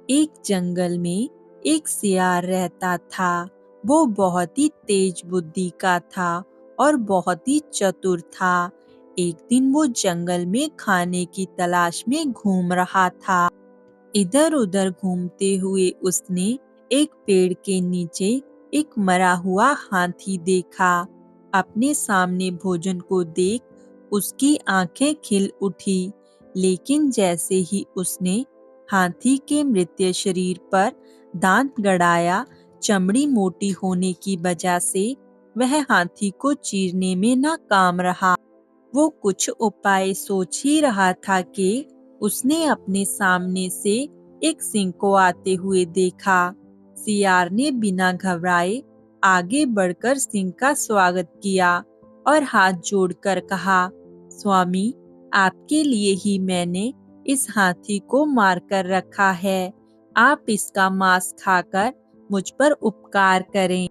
एक जंगल में एक सियार रहता था। वो बहुत ही तेज बुद्धि का था और बहुत ही चतुर था। एक दिन वो जंगल में खाने की तलाश में घूम रहा था। इधर उधर घूमते हुए उसने एक पेड़ के नीचे एक मरा हुआ हाथी देखा। अपने सामने भोजन को देख उसकी आंखें खिल उठी। लेकिन जैसे ही उसने हाथी के मृत शरीर पर दांत गड़ाया, चमड़ी मोटी होने की वजह से वह हाथी को चीरने में नाकाम रहा। वो कुछ उपाय सोच ही रहा था कि उसने अपने सामने से एक सिंह को आते हुए देखा। सियार ने बिना घबराए आगे बढ़कर सिंह का स्वागत किया और हाथ जोड़कर कहा, स्वामी, आपके लिए ही मैंने इस हाथी को मारकर रखा है। आप इसका मांस खाकर मुझ पर उपकार करें।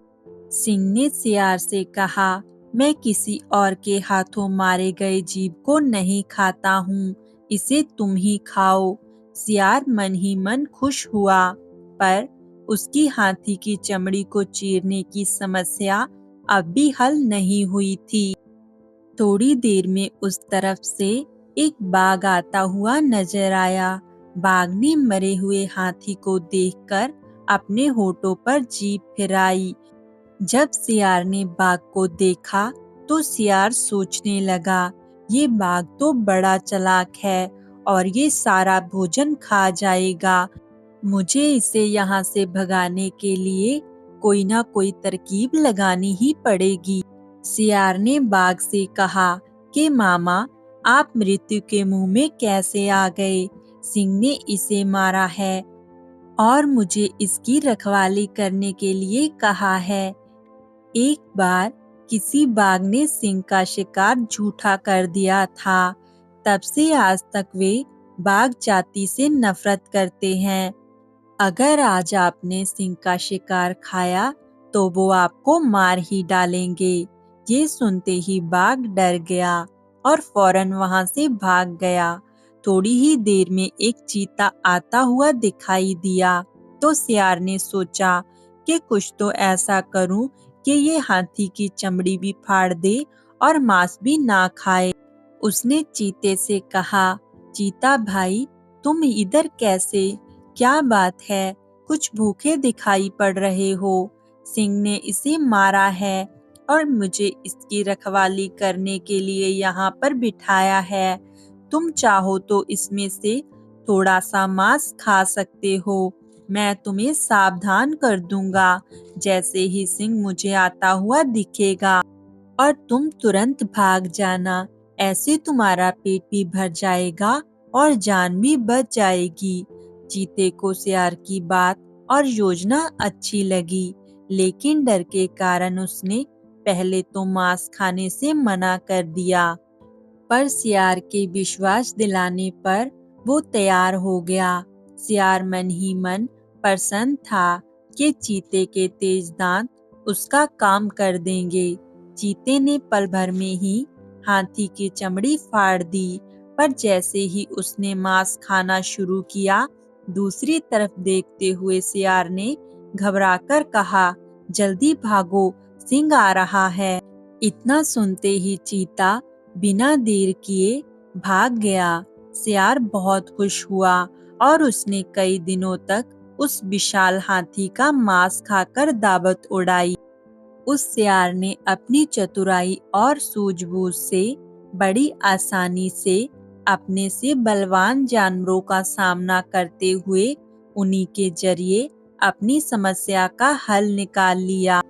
सिंह ने सियार से कहा, मैं किसी और के हाथों मारे गए जीव को नहीं खाता हूँ, इसे तुम ही खाओ। सियार मन ही मन खुश हुआ, पर उसकी हाथी की चमड़ी को चीरने की समस्या अब भी हल नहीं हुई थी। थोड़ी देर में उस तरफ से एक बाघ आता हुआ नजर आया। बाघ ने मरे हुए हाथी को देखकर अपने होठों पर जीभ फिराई। जब सियार ने बाघ को देखा तो सियार सोचने लगा, ये बाघ तो बड़ा चालाक है और ये सारा भोजन खा जाएगा। मुझे इसे यहाँ से भगाने के लिए कोई ना कोई तरकीब लगानी ही पड़ेगी। सियार ने बाघ से कहा कि मामा, आप मृत्यु के मुंह में कैसे आ गए? सिंह ने इसे मारा है और मुझे इसकी रखवाली करने के लिए कहा है। एक बार किसी बाघ ने सिंह का शिकार झूठा कर दिया था। तब से आज तक वे बाघ जाति से नफरत करते हैं। अगर आज आपने सिंह का शिकार खाया तो वो आपको मार ही डालेंगे। ये सुनते ही बाघ डर गया और फौरन वहां से भाग गया। थोड़ी ही देर में एक चीता आता हुआ दिखाई दिया तो सियार ने सोचा कि कुछ तो ऐसा करूं कि ये हाथी की चमड़ी भी फाड़ दे और मांस भी ना खाए। उसने चीते से कहा, चीता भाई, तुम इधर कैसे? क्या बात है? कुछ भूखे दिखाई पड़ रहे हो। सिंह ने इसे मारा है और मुझे इसकी रखवाली करने के लिए यहाँ पर बिठाया है। तुम चाहो तो इसमें से थोड़ा सा मांस खा सकते हो। मैं तुम्हें सावधान कर दूंगा। जैसे ही सिंह मुझे आता हुआ दिखेगा और तुम तुरंत भाग जाना। ऐसे तुम्हारा पेट भी भर जाएगा और जान भी बच जाएगी। चीते को सियार की बात और योजना अच्छी लगी, लेकिन डर के कारण उसने पहले तो मांस खाने से मना कर दिया। पर सियार के विश्वास दिलाने पर वो तैयार हो गया। सियार मन ही मन प्रसन्न था कि चीते के तेज दांत उसका काम कर देंगे। चीते ने पल भर में ही हाथी की चमड़ी फाड़ दी, पर जैसे ही उसने मांस खाना शुरू किया, दूसरी तरफ देखते हुए सियार ने घबराकर कहा, जल्दी भागो, सिंह आ रहा है। इतना सुनते ही चीता बिना देर किए भाग गया। सियार बहुत खुश हुआ और उसने कई दिनों तक उस विशाल हाथी का मांस खाकर दावत उड़ाई। उस सियार ने अपनी चतुराई और सूझबूझ से बड़ी आसानी से अपने से बलवान जानवरों का सामना करते हुए उन्हीं के जरिए अपनी समस्या का हल निकाल लिया।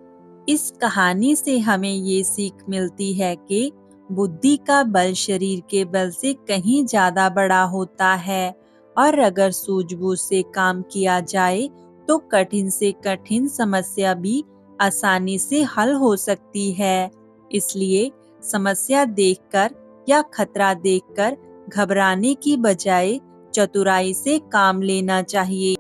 इस कहानी से हमें ये सीख मिलती है कि बुद्धि का बल शरीर के बल से कहीं ज्यादा बड़ा होता है और अगर सूझबूझ से काम किया जाए तो कठिन से कठिन समस्या भी आसानी से हल हो सकती है। इसलिए समस्या देखकर या खतरा देखकर घबराने की बजाय चतुराई से काम लेना चाहिए।